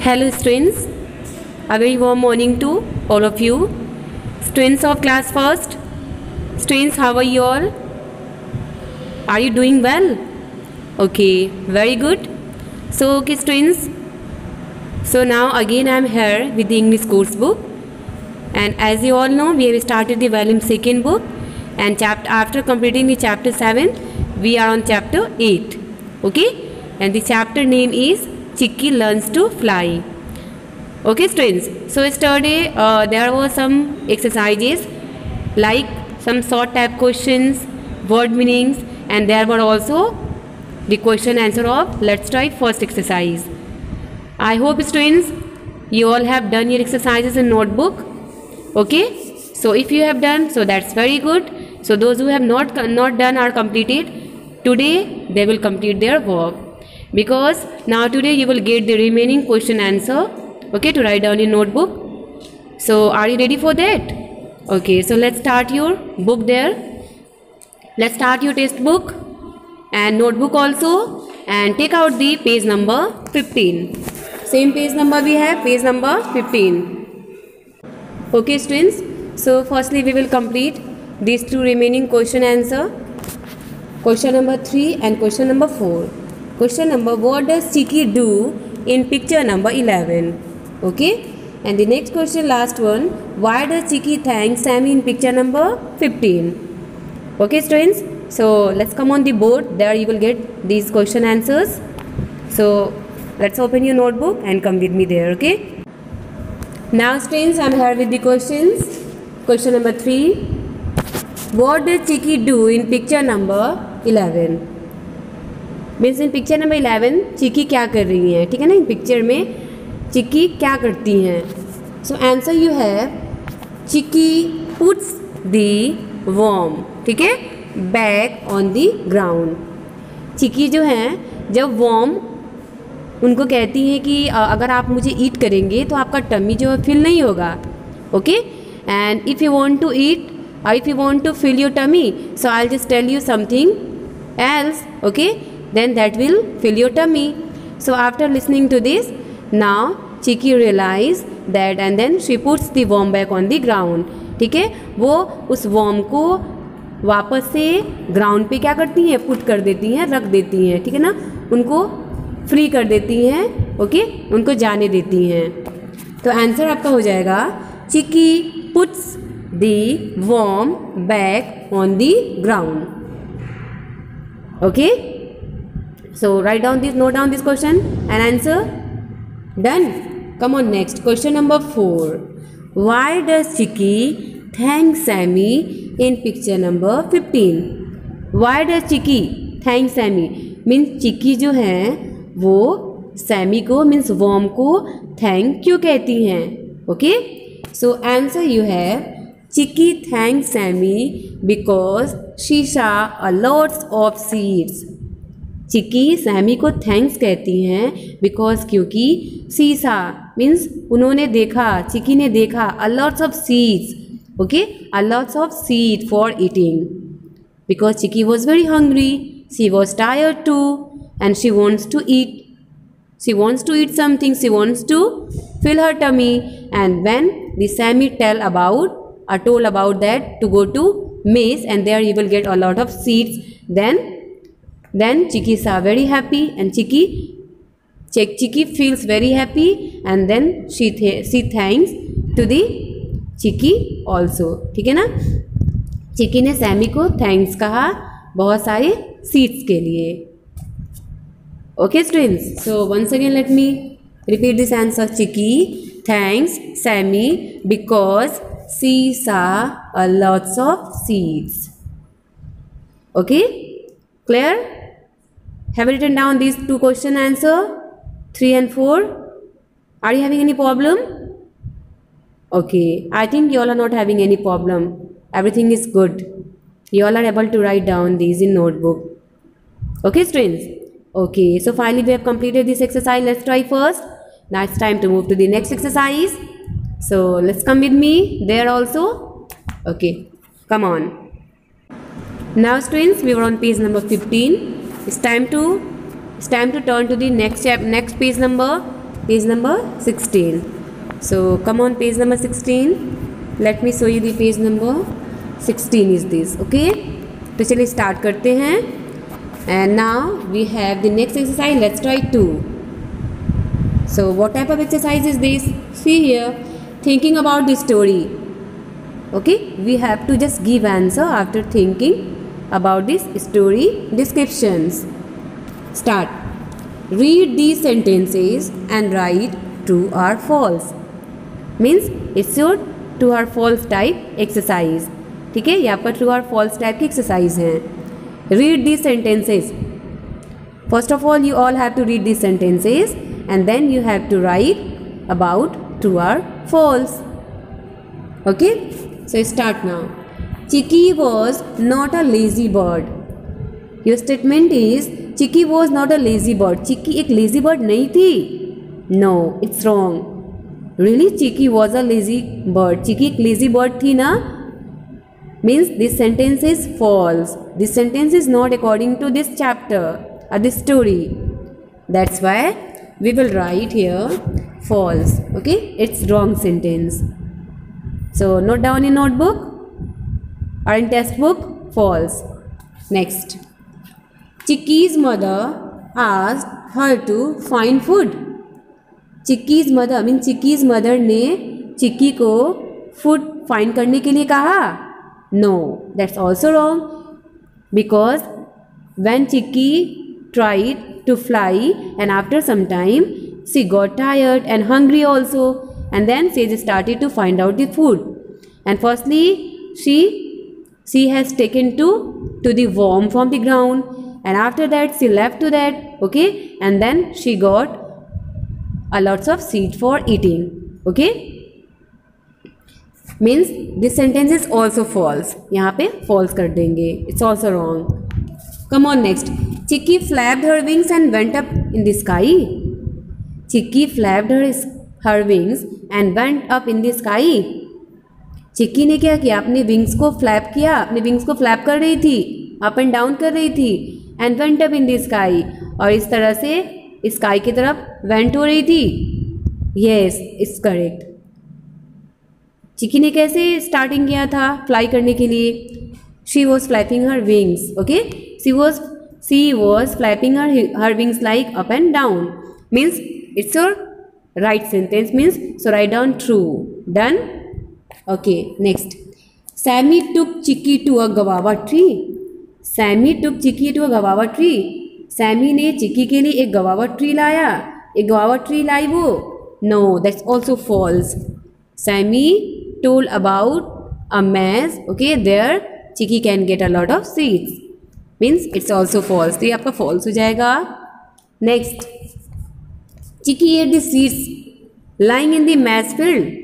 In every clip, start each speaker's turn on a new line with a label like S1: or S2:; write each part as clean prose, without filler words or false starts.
S1: Hello students, a very warm morning to all of you. Students of class first. Students, how are you all? Are you doing well? Okay, very good. So okay students, so now again I am here with the English course book, and as you all know we have started the volume 2nd book, and after completing the chapter 7 we are on chapter 8. Okay, and the chapter name is Chicky Learns to Fly. Okay students, so yesterday there were some exercises like some short type questions, word meanings, and there were also the question answer of let's try first exercise. I hope students you all have done your exercises in notebook. Okay, so if you have done, so that's very good. So those who have not done or completed, today they will complete their work, because now today you will get the remaining question answer, okay, to write down in notebook. So are you ready for that? Okay, so let's start your book there. Let's start your test book and notebook also, and take out the page number 15. Same page number we have, page number 15. Okay students, so firstly we will complete these two remaining question answer, question number 3 and question number 4. Question number, what does Chicky do in picture number 11? Okay, and the next question, last one, why does Chicky thank Sammy in picture number 15? Okay students, so let's come on the board, there you will get these question answers. So let's open your notebook and come with me there. Okay, now students, I'm here with the questions. Question number 3, what does Chicky do in picture number 11? Means in picture number 11 चिक्की क्या कर रही हैं, ठीक है ना, इन picture में चिक्की क्या करती हैं. So answer you have chikki puts the worm, ठीक है, बैक ऑन दी ग्राउंड. चिक्की जो हैं जब वर्म उनको कहती हैं कि अगर आप मुझे ईट करेंगे तो आपका टमी जो है फिल नहीं होगा. Okay, and if you want to eat और if you want to fill your tummy, so I will just tell you something else. Okay, then that will fill your tummy. So after listening to this, now Chicky realize that and then she puts the worm back on the ground. ठीक है, वो उस worm को वापस से ground पे क्या करती हैं, पुट कर देती हैं, रख देती हैं, ठीक है ना, उनको फ्री कर देती हैं. ओके, उनको जाने देती हैं. तो आंसर आपका हो जाएगा Chicky puts the worm back on the ground. Okay, so write down this, note down this question and answer. Done. Come on, next question number 4. Why does Chicky thank Sammy in picture number 15? Why does Chicky thank Sammy? Means Chicky जो है वो Sammy को means worm को thank क्यों कहती हैं? Okay, so answer you have Chicky thanks Sammy because she saw a lots of seeds. Chikki Sammy को thanks कहती हैं बिकॉज क्योंकि सीसा मीन्स उन्होंने देखा, चिक्की ने देखा a lots of seeds. Okay, a lots of seed for eating because Chikki was very hungry, she was tired too and she wants to eat. She wants to eat something, she wants to fill her tummy. And when the Sammy told about that to go to maize and there you will get a lot of seeds, then Chicky saw very happy and Chicky feels very happy and then she thanks to the Chicky also. ठीक है ना, चिक्की ने Sami को thanks कहा बहुत सारे seeds के लिए. Okay students, so once again let me repeat this answer. Chikki thanks Sammy because she saw a lots of seeds. Okay, clear? Have you written down these two question answer 3 and 4? Are you having any problem? Okay, I think you all are not having any problem. Everything is good. You all are able to write down these in notebook. Okay students, okay, so finally we have completed this exercise. Let's try first. Now it's time to move to the next exercise. So let's come with me there also. Okay, come on. Now students, we were on page number 15. It's time to turn to the next page number Page number 16. So come on, page number 16. Let me show you the page number 16 is this. Okay. तो चलिए start करते हैं. And now we have the next exercise. Let's try 2. So what type of exercise is this? See here. Thinking about the story. Okay. We have to just give answer after thinking about this story descriptions. Start. Read these sentences and write true or false. Means it's your true or false type exercise. ठीक है, ये आपका true or false type की exercise है. Read these sentences. First of all, you all have to read these sentences and then you have to write about true or false. Okay, so start now. Chicky was not a lazy bird. Your statement is Chicky was not a lazy bird. Chicky एक lazy bird नहीं थी. No, it's wrong. Really, Chicky was a lazy bird. Chicky एक lazy bird थी ना? Means this sentence is false. This sentence is not according to this chapter or this story. That's why we will write here false. Okay, it's wrong sentence. So note down in notebook or in textbook false. Next. Chicky's mother asked her to find food. Chicky's mother mean Chicky's mother ने चिक्की को food find करने के लिए कहा. No, that's also wrong. Because when Chicky tried to fly and after some time she got tired and hungry also, and then she started to find out the food. And firstly she has taken to the worm from the ground. And after that she left to that, okay, and then she got a lots of seed for eating. Okay, means this sentence is also false. यहाँ पे false कर देंगे. It's also wrong. Come on, next. Chicky flapped her wings and went up in the sky. Chicky flapped her wings and went up in the sky. चिक्की ने क्या किया? अपने wings को flap किया. अपने विंग्स को फ्लैप कर रही थी, अप एंड डाउन कर रही थी. And went up in the sky, और इस तरह से स्काई की तरफ वेंट हो रही थी. Yes, it's correct. चिक्की ने कैसे स्टार्टिंग किया था फ्लाई करने के लिए? She was flapping her wings. Okay, she was flapping her wings like up and down. Means it's your right sentence. Means so write down true. Done. Okay, next. Sammy took Chikki to a guava tree. Sammy took Chikki to a guava tree. Sammy ने चिक्की के लिए एक गवावा tree लाया. एक गवावा tree लाई वो. No, that's also false. Sammy told about a maize, okay, there Chikki can get a lot of seeds. Means it's also false. तो ये आपका फॉल्स हो जाएगा. Next. Chikki ate the seeds lying in the maize field.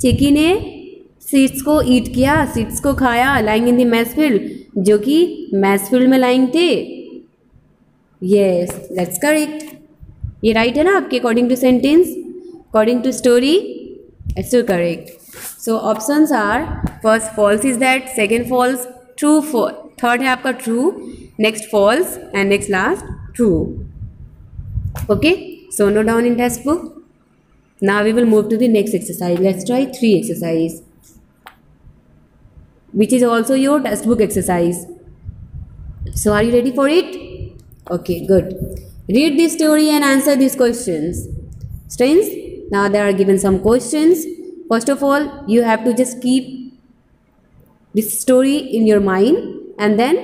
S1: Chikki ने seeds को eat किया, seeds को खाया, lying in the maize field, जो कि मैथ फील्ड में लाइंग थे. Yes, that's correct. ये राइट है ना आपके according to sentence, according to story. It's correct. So options are first false is that, second false, true, third है आपका true, next false and next last true. Okay, so note down in text book. Now we will move to the next exercise. Let's try 3 exercise which is also your textbook exercise. So are you ready for it? Okay, good. Read this story and answer these questions. Students, now there are given some questions. First of all, you have to just keep this story in your mind, and then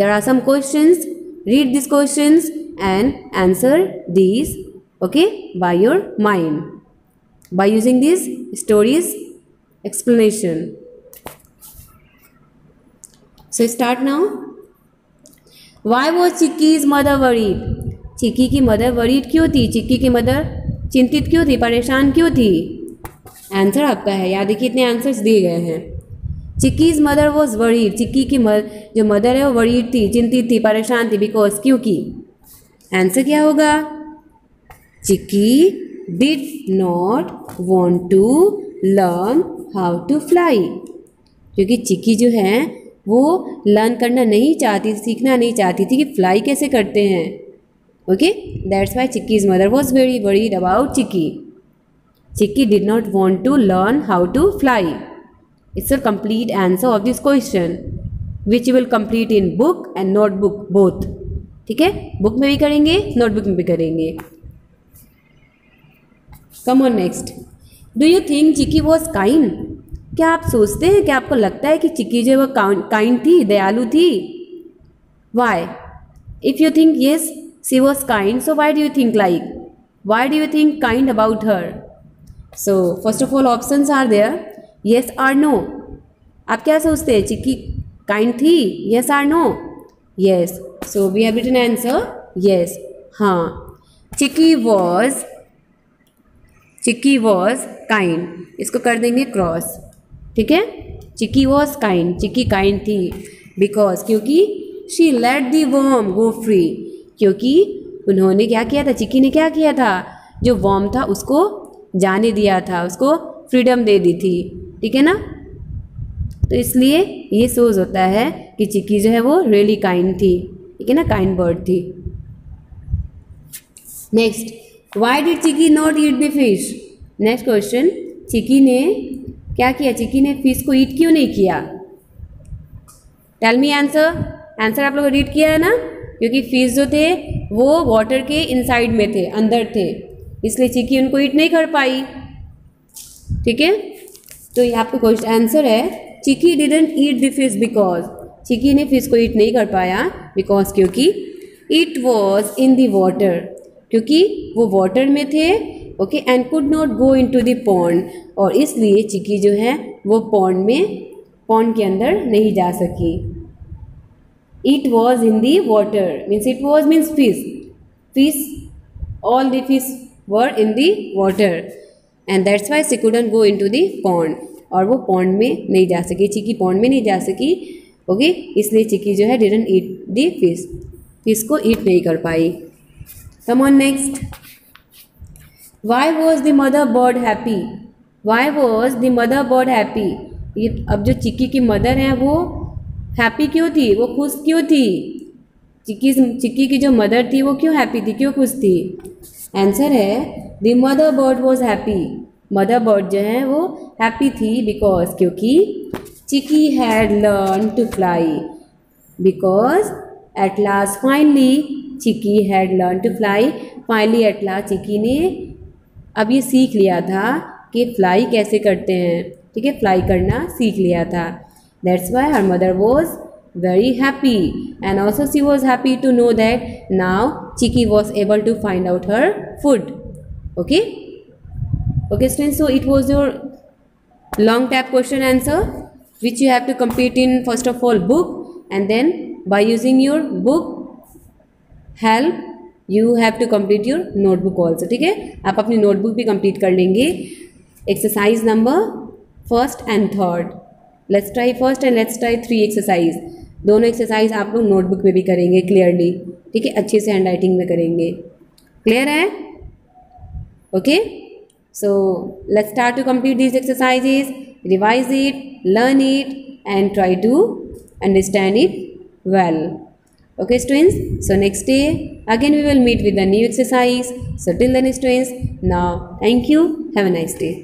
S1: there are some questions. Read these questions and answer these, okay, by your mind, by using these stories explanation. So start now. Why was Chicky's mother worried? चिक्की की mother worried क्यों थी? चिक्की की mother चिंतित क्यों थी? परेशान क्यों थी? आंसर आपका है. यहाँ देखिए इतने आंसर्स दिए गए हैं. चिक्कीज मदर वॉज वरीड. चिक्की की जो मदर है वो वरीड थी, चिंतित थी, परेशान थी. बिकॉज क्योंकि. आंसर क्या होगा? Chikki did not want to learn how to fly. क्योंकि चिक्की जो है वो लर्न करना नहीं चाहती, सीखना नहीं चाहती थी कि फ्लाई कैसे करते हैं. Okay, that's why Chicky's mother was very worried about Chicky. Chicky did not want to learn how to fly. It's a complete answer of this question, which you will complete in book and notebook both. ठीक है, book में भी करेंगे, notebook में भी करेंगे. Come on next. Do you think Chicky was kind? क्या आप सोचते हैं, क्या आपको लगता है कि चिक्की जो है वो काइंड थी, दयालु थी? Why? If you think yes, she was kind, so why do you think like? Why do you think kind about her? So first of all options are there, yes or no. आप क्या सोचते हैं, चिक्की kind थी, yes or no? Yes. So we have written answer yes. हाँ, चिक्की was kind. इसको कर देंगे cross. ठीक है, चिक्की वॉज काइंड, चिक्की काइंड थी बिकॉज, क्योंकि she let the worm go free, क्योंकि उन्होंने क्या किया था, चिक्की ने क्या किया था, जो वर्म था उसको जाने दिया था, उसको फ्रीडम दे दी थी. ठीक है ना, तो इसलिए ये सोच होता है कि चिक्की जो है वो रियली काइंड थी. ठीक है ना, काइंड बर्ड थी. Next, why did Chikki not eat the fish? Next question, Chikki ने क्या किया, चिक्की ने फिश को ईट क्यों नहीं किया? Tell me answer. आंसर आप लोगों ने रीड किया है ना, क्योंकि फिश जो थे वो वाटर के इनसाइड में थे, अंदर थे, इसलिए चिक्की उनको ईट नहीं कर पाई. ठीक है, तो ये आपका क्वेश्चन आंसर है, Chikki didn't eat the fish because, Chikki ने फिश को ईट नहीं कर पाया बिकॉज, क्योंकि it was in the water, क्योंकि वो वाटर में थे. Okay, and could not go into the pond, और इसलिए चिक्की जो है वो पॉन्ड के अंदर नहीं जा सकी. It was in the water means, it was means fish, all the fish were in the water, and that's why she couldn't go into the pond, और वो पॉन्ड में नहीं जा सकी, चिक्की पॉन्ड में नहीं जा सकी. ओके, इसलिए चिक्की जो है डिडंट ईट दी फिश को ईट नहीं कर पाई. Come on next, why was the mother bird happy? Why was the mother bird happy? ये अब जो चिक्की की मदर हैं वो हैप्पी क्यों थी, वो खुश क्यों थी? चिक्की की जो मदर थी वो क्यों हैप्पी थी, क्यों खुश थी? आंसर है, the mother bird was happy. Mother bird जो है वो हैप्पी थी बिकॉज, क्योंकि Chikki had learn to fly, because at last finally Chikki had learn to fly. Finally at last Chikki ने अब ये सीख लिया था कि फ्लाई कैसे करते हैं. ठीक है, फ्लाई करना सीख लिया था. That's why her mother was very happy, and also she was happy to know that now Chikki was able to find out her food. Okay okay students, so it was your long tap question answer which you have to complete in first of all book, and then by using your book help you have to complete your notebook also. ठीक है, आप अपनी notebook भी complete कर लेंगे. Exercise number first and third, let's try first and let's try 3 exercise. दोनों exercise आप लोग नोटबुक में भी करेंगे क्लियरली. ठीक है, अच्छे से हैंड राइटिंग में करेंगे. क्लियर है? Okay, so let's start to complete these exercises, revise it, learn it, and try to understand it well. Okay students, so next day again we will meet with a new exercise. So till then students, now thank you, have a nice day.